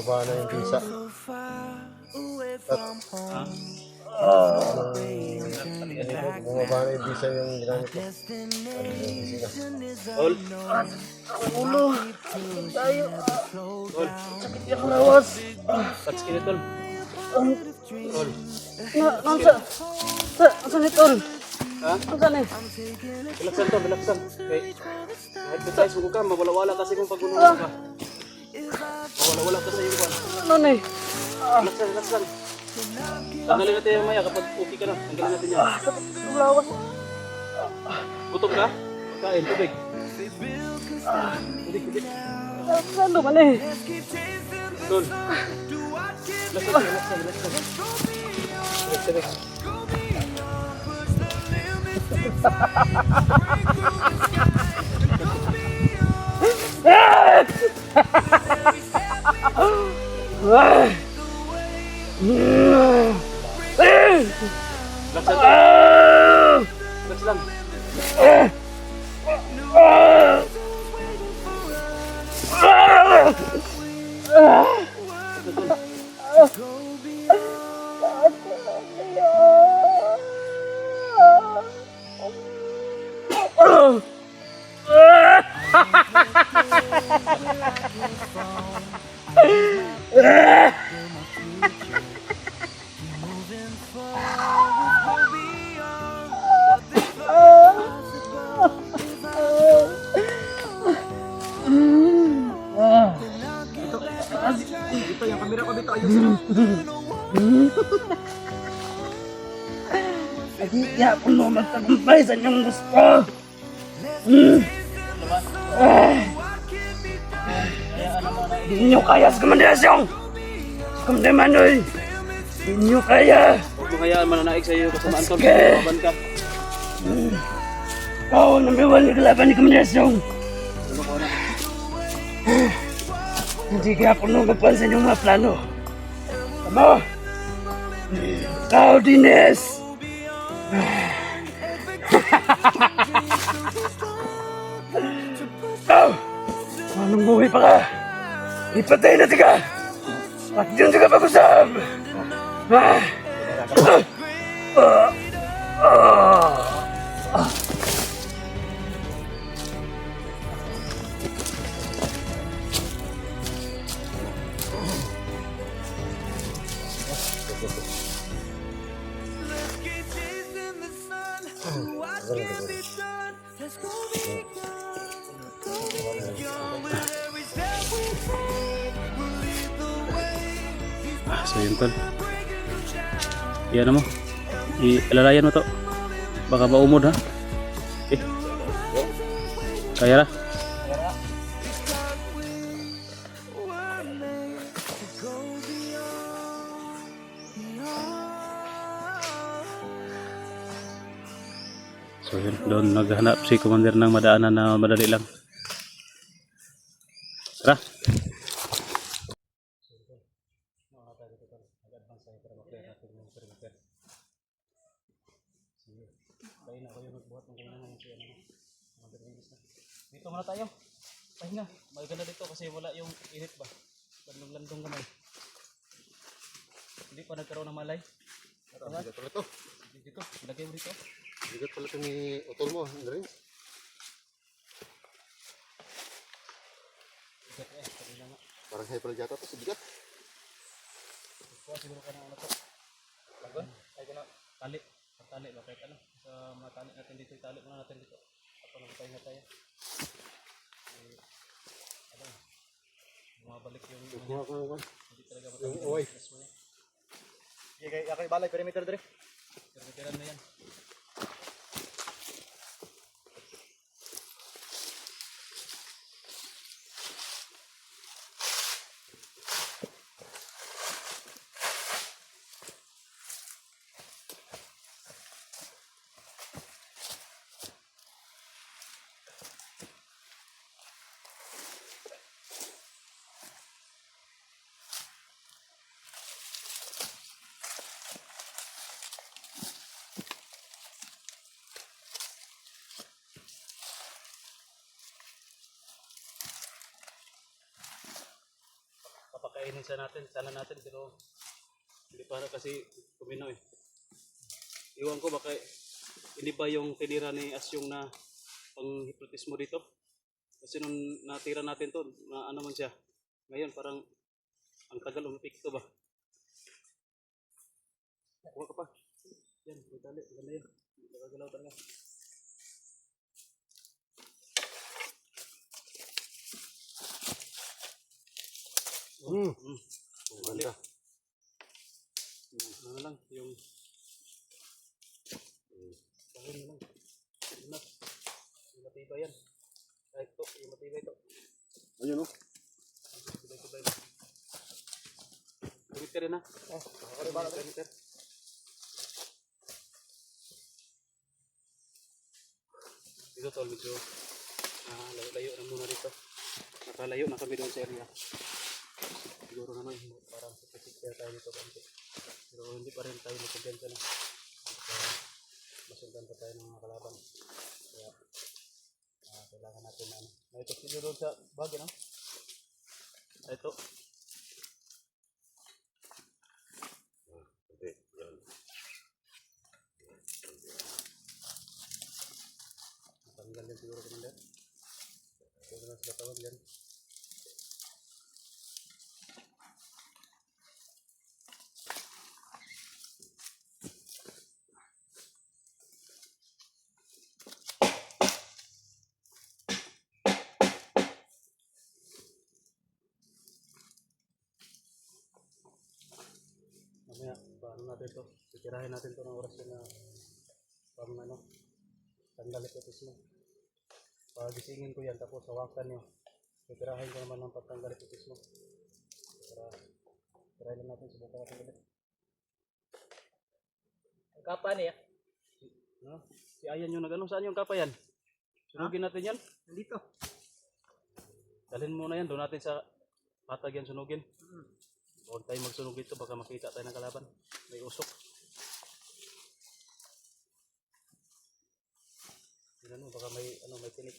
bumaba na yung visa. Bumaba na yung visa yung ginamit ko. Tol. Ulo. Tayo. Tol. Sakit yung lawas. Touch kini tol. Tol. Nasa ni Tol? Ha? Nasa ni? Relaxan tol, relaxan. Okay. Exercise mo ka, mawala-wala kasi kung pag-ununan ka. Mawala-wala ka sa iyo ba? Ano ni? Relaxan, relaxan. Tanggalin natin yung maya kapag okay ka na. Tanggalin natin yan. Sakit yung lawas. Gutom ka? Kain, tubig. Tubig. Saan naman eh? Tol. Relaxan, relaxan. Relax. Relaxan. Relax lang. Dito yung kamera ko dito. Ayun. Hindi ako no magtagumpay sa inyong gusto. Hindi nyo kaya sa komandasyon. Sa komandamanoy. Hindi nyo kaya. Huwag mo hayaan mananaig sa iyo kasamaan tol. Sige. Laban ka. Ikaw ang number 1 na kalaban ni komandasyon. Ano ko na? Hindi kaya ako nugapan sa inyong mga plano. Tama? Ikaw, Dines. Ikaw, anong buhay pa ka? Ipatay na tika. At yun tika pag-usap. So yun tol. Iyan mo. Ialalayan mo to. Baka maumod ha. Okay. Kaya ra. So yun, doon naghanap si Commander ng madaanan na madali lang. Tara. Dito muna tayo. Pahinga. Maganda dito kasi wala yung init ba. Landong-landong kamay. Hindi pa nagkaroon ng malay. Bigat pala to. Dito, ilagay mo dito. Bigat pala ito ni utol mo, Andres. Bigat sabi na nga. Parang hyper jata to, bigat. Kuha siguro ka ng ano to. Lagon? Ay ko na. Tali. Tali ba? Kahit ano. Sa mga tali natin dito. Itali muna natin dito. Ako nagpahinga tayo. Ano? Bumabalik yung hindi talaga yung uway. Okay, ako ibalay. Perimeter dre. Perimeteran na yan. Kainin sana natin, pero hindi para kasi kumino eh. Iwan ko baka hindi ba yung tinira ni Asyong na pang-hipnotismo dito? Kasi nung natira natin to, na ano man siya. Ngayon parang ang tagal umipik to ba? Kuha ka pa. Yan, may tali. Maganda yan. Nagagalaw talaga. Tali. Ano lang, yung bahon na lang. Inas. Yung matibay yan. Kahit to, yung matibay to. Ayun o. Matibay lang. Limit ka rin ha? Limit. Dito tol, medyo layo na muna dito. Nakalayo na kami doon sa area. Siguro naman parang sapit kaya tayo dito konti. Pero hindi pa rin tayo magkaganda na. Masundan pa tayo ng mga kalaban. Kaya kailangan natin na may ito doon sa bag, no? Ito. Tanggal din siguro kanila. Siguro na sila tawag yan. Mamaya, paano natin ito? Titirahin natin ito ng oras na pang ano, tanggal hipnotismo. Pagisingin ko yan, tapos hawakan nyo. Titirahin ko naman ng patanggal hipnotismo. Tirahin lang natin, subukan natin ulit. Ang kapa niya. No? Si Ayan yung nag-ano, saan yung kapa yan? Sunugin natin yan? Nandito. Dalhin muna yan, doon natin sa patag yan sunugin. Huwag tayo magsunog dito, baka makita tayo ng kalaban. May usok. Yan ano, baka may tinik.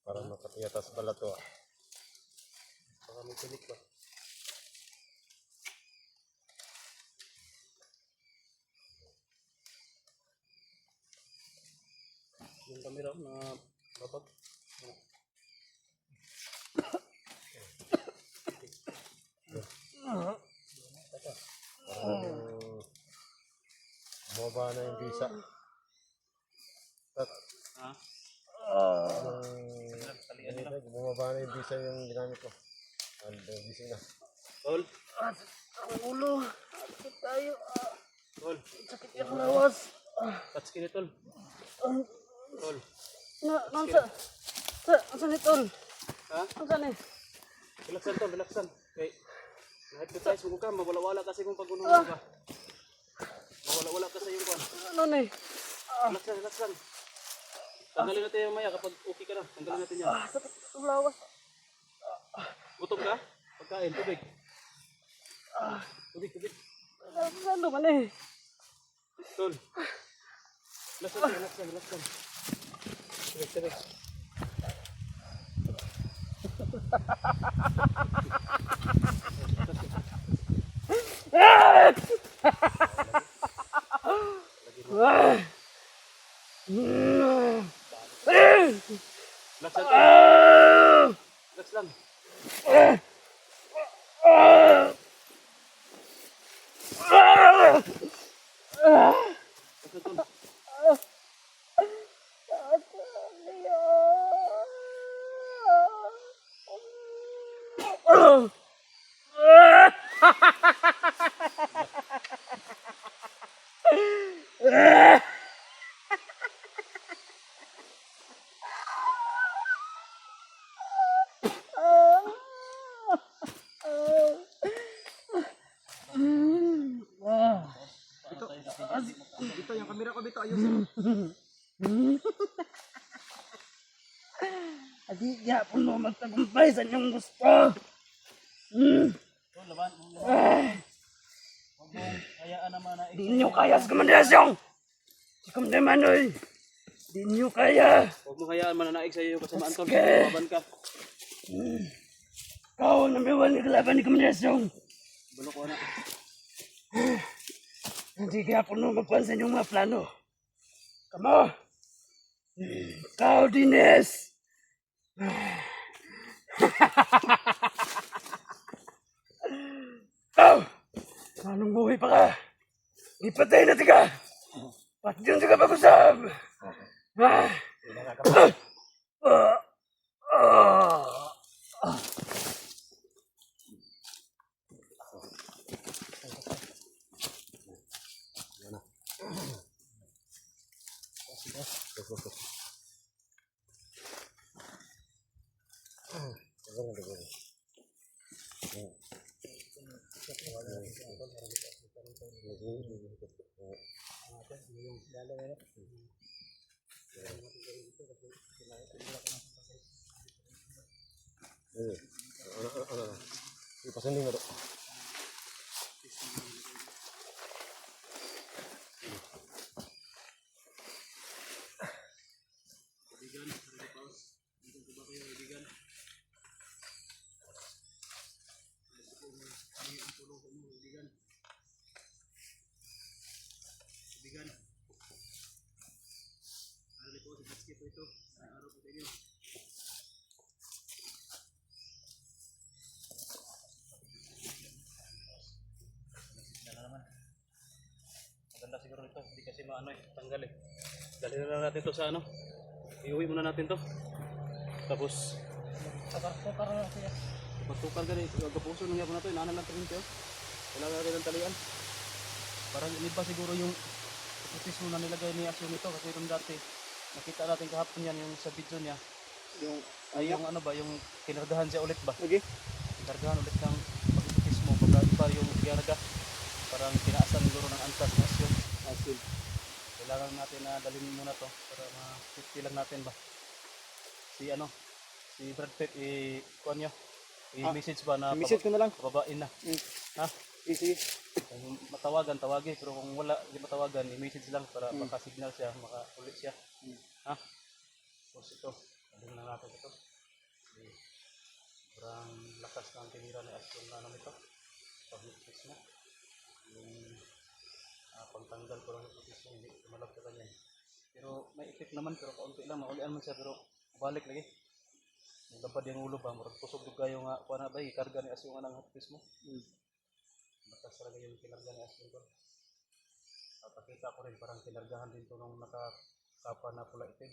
Parang nakatiyatas pala to ah. Baka may tinik ba? Yung camera na babag. Bumaba na yung visa. Ha? Bumaba na yung visa yung ginamit ko. Gising na. Tol? Ang ulo. Sakit tayo. Tol? Sakit yung lawas. Touch kini tol? Tol? Saan ni Tol? Ha? Saan ni? Relaxan tol, relaxan. Okay. Na-hypnotize mo ka, mawala-wala kasi kung pag-unuhan ka. Mawala-wala kasi yung kwan. Ano ni? Relaxan, relaxan. Tanggalin natin yung maya kapag okay ka na. Tanggalin natin yan. Sakit yung lawas. Gutom ka? Pagkain, tubig. Tubig. Saan naman eh? Tol. Relaxan. Tubig. Relaxan tol. Relax lang. Relaxan tol. Bito, yung kamera ko bito. Ayun. Adi, yapon mo magtagumpay sa inyong gusto. Tol, laban. Huwag mong hayaan naman na Di nyo kaya sa komandasyong. Si Kamdemanoy. Di nyo kaya. Huwag mong hayaan mananaig sa iyo kasamaan tol. Okay. Laban ka. Ikaw ang number 1 na kalaban ni Komandasyong. Bulok ko na. Hindi kaya puno magpansin yung mga plano. Kamo! Ikaw, Dines! Ikaw! Anong buhay pa ka? Ipatay na tika! Pati yung tika pag-usap! Ah! Ipasundin na to. Maganda siguro ito, hindi kasi maano tanggal eh. Dalhin na lang natin to sa ano. Iuwi muna natin to. Tapos tukar na siya. Magtukar ganit, gapuso nung yapon na to, inanan lang rin to. Kailangan natin ng talian. Parang iniba siguro yung putismo na nilagay ni Asyon nito kasi nung dati nakita natin kahapon yan yung sa video niya. Yung ano ba, yung kinargahan siya ulit ba? Okay. Kinargahan ulit ng pagputismo, pagkaiba yung kinarga. Parang pinaasan siguro ng antas na Asyon. Kailangan natin na dalhin muna to para ma-50 lang natin ba. Si Brad Pitt kuan niyo. I-message ba na Message ko na lang. babain na. Ha? Sige. Kung matawagan, tawagin. Pero kung wala, hindi matawagan, i-message lang para maka-signal siya, maka-ulit siya. Ha? Tapos ito, dalhin na natin ito. Sobrang lakas ng tinira ni Asyon na naman ito. Pag-fix na. Yung pagtanggal ko lang ito, hindi tumalab sa kanya. Pero may effect naman, pero kaunti lang. Maulian man siya, pero balik lagi. Naglabad yung ulo ba, marag pusog duga yung kuha na ba, ikarga ni Asyon nga ng hotpiece mo. Batas talaga yung kinarga ni Asyon ko. Pakita ko rin, parang kinargahan din to nung nakakapa na pula itim.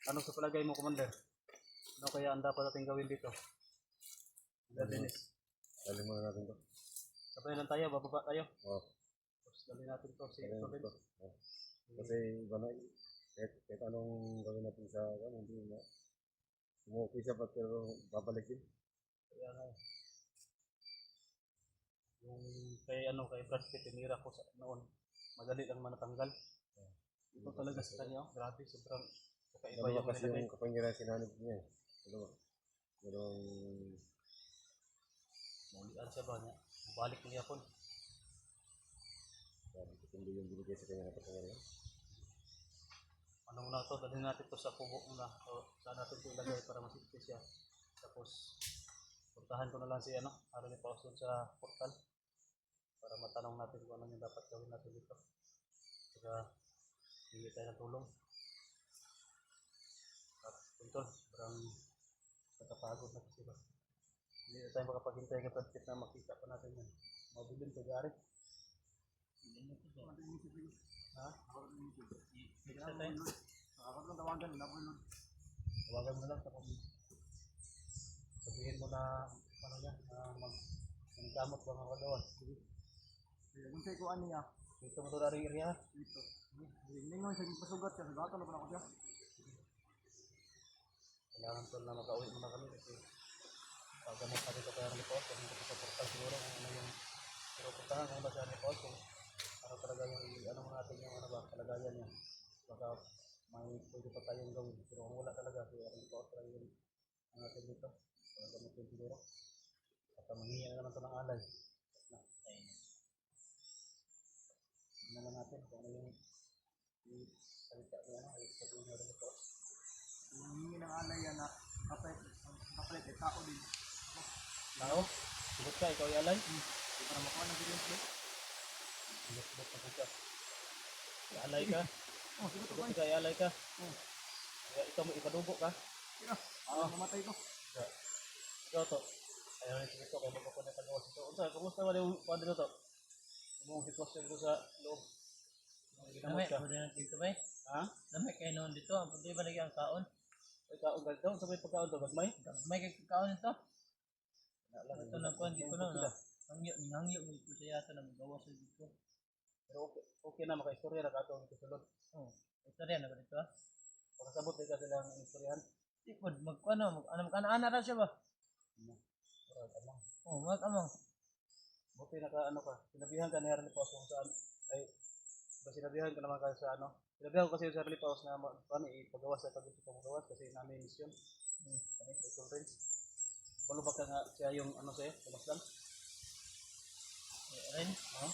Anong sa palagay mo, Commander? Ano kaya ang dapat natin gawin dito? Dennis, Dalhin muna natin to. sabay lang tayo, bababa tayo. Oo. Tapos dalhin natin to si Dalhin natin to. Oo. Kasi iba na, kahit anong gawin natin sa hindi na. Umuwi siya pero babalik din. Kaya nga, yung kay Brad Pitt, tinira ko sa noon, madali lang manatanggal. Ito talaga sa kanya, grabe, sobrang kakaiba Dalawa yung kasi nilagay. yung kapangyarihan sinanib niya. Dalawa. Dalawang Maulian siya ba niya? Balik niya po. sabi ko hindi yung binigay sa kanya na kapangyarihan. Ano muna to, dalhin natin to sa kubo muna. So, saan natin ito ilagay para masipis siya. Tapos, puntahan ko na lang si Aaron ni Paus sa portal. Para matanong natin kung ano yung dapat gawin natin dito. Saka, hindi tayo ng tulong. At ito, parang nakapagod na kasi ba. Hindi na tayo makapaghintay kay Brad Pitt na makita pa natin yan. Mabilin sa gari. Ha? Hindi na tayo. Tawagan mo na lang tapos sabihin mo na ano niya, magkamot ba mga kagawan. Kung sa'yo ko ano niya. Dito mo ito na rin area. Dito. Hindi nga siya pasugat siya. Sagatan na pa ako siya. Kailangan to na makauwi muna kami kasi paggamot natin sa kaya report kung hindi sa portal siguro kung ano yung pero puntahan kung ba sa report kung ano talaga yung ano mo natin yung ano ba kalagayan niya. Baka may pwede pa tayong gawin pero kung wala talaga kaya report talaga yung ano natin dito. Kaya gamot yun siguro. At manghiya na naman ito ng alay. Tignan na natin kung ano yung salita niya ay sabihin niya rin ito. Yung hingi ng alay yan na kapalit ay tao din. Nao? Sugot ka, ikaw ialay? Para makuha ng video play. Sugot ka. Ialay ka? Oh, sige to Sugot bay. ka, ialay ka? Oh. Kaya ikaw mo ipadugo ka? Ah, mamatay ko. Ikaw to. Ayaw rin sige to, kaya magpapunay pag-awas ito. Unsa, kumusta ba yung kuwan dito to? Yung sitwasyon dito sa loob? Dami, pwede na dito ba? Ha? Dami kayo noon dito. Ang pwede ba lagi ang kaon? May kaon ka dito? Sa may pagkaon to, bagmay? May kaon ito. Ito na kuhan dito na. Hangyo dito siya yata na magawa sa dito. Pero okay na, maka-istorya na kato dito sa loob. Oh, ito rin na ba dito? Pakasabot din ka silang istoryahan. Ikod, magkana-ana ra siya ba? Oh, mag-amang. Buti ano ka, sinabihan ka ni Harley Paus kung saan, ay, sinabihan ka naman kasi sa ano, sinabihan ko kasi sa Harley Paus na paano ipagawas sa pag-isip ka magawas kasi namin mission, kami sa conference. Walo ba ka nga siya yung ano sa'yo, kamasdan? Rin? Oo.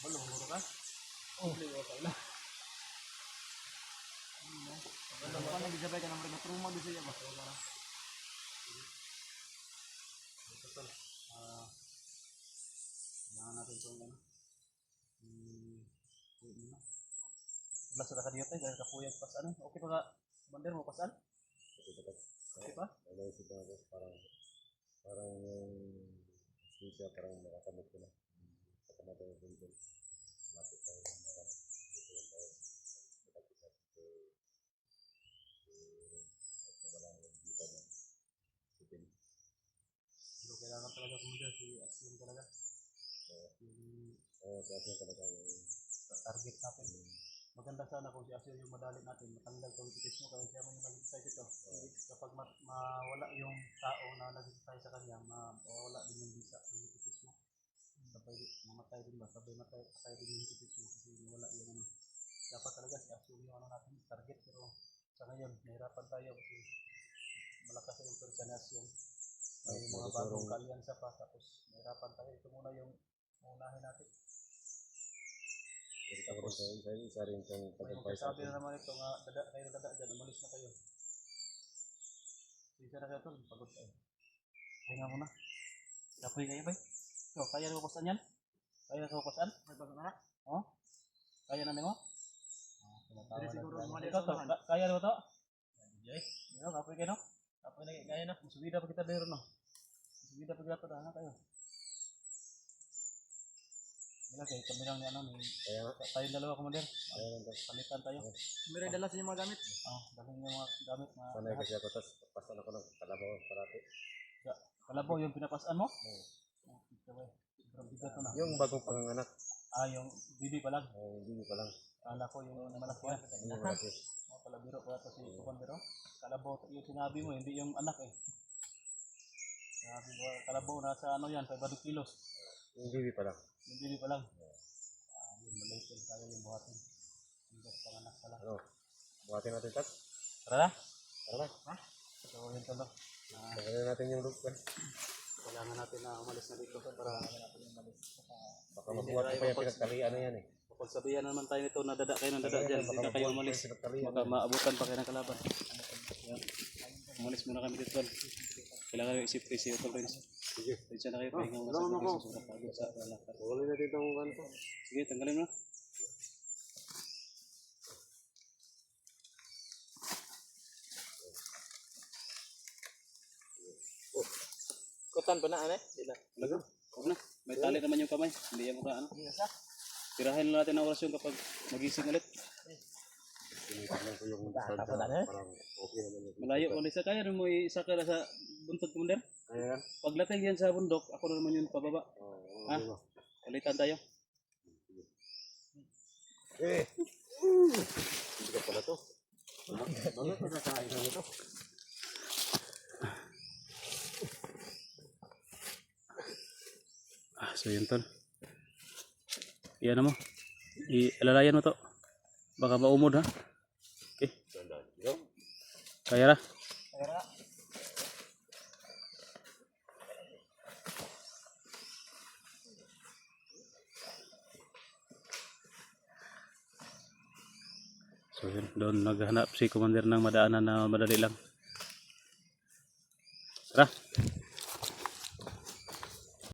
Walo, muro ka? Oo. Walo ka na. Ano ba nang gisabay ka ng mga truma dito siya ba? Ito tol, kailangan natin itong ano, uwi mo na. Basta na ka dito tayo, dahil kapuyag pasan. Okay pa ka, Commander mo pasan? Okay pa? Naisip ako, parang yung sisya, parang makakamit ko na. Pagkamatay yung bundol. Lapit tayo ng marami. Dito yung tayo. Nakapit at wala yung dito ng sitin. Pero kailangan talaga Commander, si Asyong talaga. Oo, sa atin talaga yung Target natin. Maganda sana kung si Asyo yung madali natin, matanggal itong itis mo, kaya siya mo yung nag-exercise ito. Kapag mawala yung tao na nag-exercise sa kanya, mawala din yung bisa ng itis mo. Sabay mamatay din ba? Sabay patay din yung itis mo kasi wala yung ano. Dapat talaga si Asyo yung ano natin, target. Pero sa ngayon, nahirapan tayo kasi malakas yung persa ni Asyo. May mga bagong kalyansa pa, tapos nahirapan tayo. Ito muna yung unahin natin. tapos isa rin kang tagumpay sa Sabi atin. na naman ito nga, kayo dada dyan, umalis na kayo. Isa na kayo ito, pagod kayo. Kaya nga muna. Kapoy kayo ba? So, kaya na kukusan yan? Kaya na kukusan? May bagong anak. Oo? Kaya na nimo? Pero siguro mga Ikaw to, desahan. kaya na mo to? Joy, Ikaw, kapoy kayo no? ako na kaya na. Subida pa kita dito no? Subida pa kita na kayo. Wala kayo, kami lang ni ano, Kaya nga, tayong dalawa, Commander. kaya nga. Palitan tayo. Meron dala sa inyo mga gamit. Dahil yung mga gamit na Sanay kasi ako, tapos pasan ako ng kalabaw parati. kalabaw yung pinapasaan mo? Sobrang bigat to na. Yung bagong panganganak, Yung bibi pa lang. hindi pa lang. Kala ko yung malaki na. Hindi malaki. Mga palabiro ko yata si Commander. Kalabaw yung sinabi mo, hindi yung anak eh. Sabi ko, kalabaw nasa ano yan, 500 kilos. Yung bibi pa lang. Yung bibi pa lang. Yun, maliit yun, kaya yung buhatin. Hindi pa anak pala. Ano? Buhatin natin, Tat. Tara na. Tara na. So yun talo. Tanggalin natin yung loob. Kailangan natin na umalis na dito para Baka mabuhat ko pa yung pinagtalian na yan eh. kapag sabihan naman tayo nito na dada kayo ng dada dyan, hindi na kayo umalis. Baka maabutan pa kayo ng kalaban. Yan. Umalis muna kami dito. Kailangan yung isip-isip ito rin. Sige. Diyan na kayo pahinga mo sa sobrang pagod sa lakad. Wala na dito ang kanto. Sige, tanggalin mo. Kutan pa na ane? Dila. Talaga? Huwag na. May tali naman yung kamay. Hindi yan mukha ano. Tirahin lang natin ang orasyon kapag magising ulit. Tinitignan ko yung result na parang okay naman yung Malayo kung isa kaya rin mo isakay na sa buntod Commander. Kaya yan? Pagdating yan sa bundok, ako na naman yun pababa. Ha? Ulitan tayo. Eh! Hindi ka pala to. Bakit nakakain ka nito? So yun tol. Iyan mo. Ialalayan mo to. Baka maumod ha. Okay. Kaya ra. So yun, doon naghanap si Commander ng madaanan na madali lang. Tara.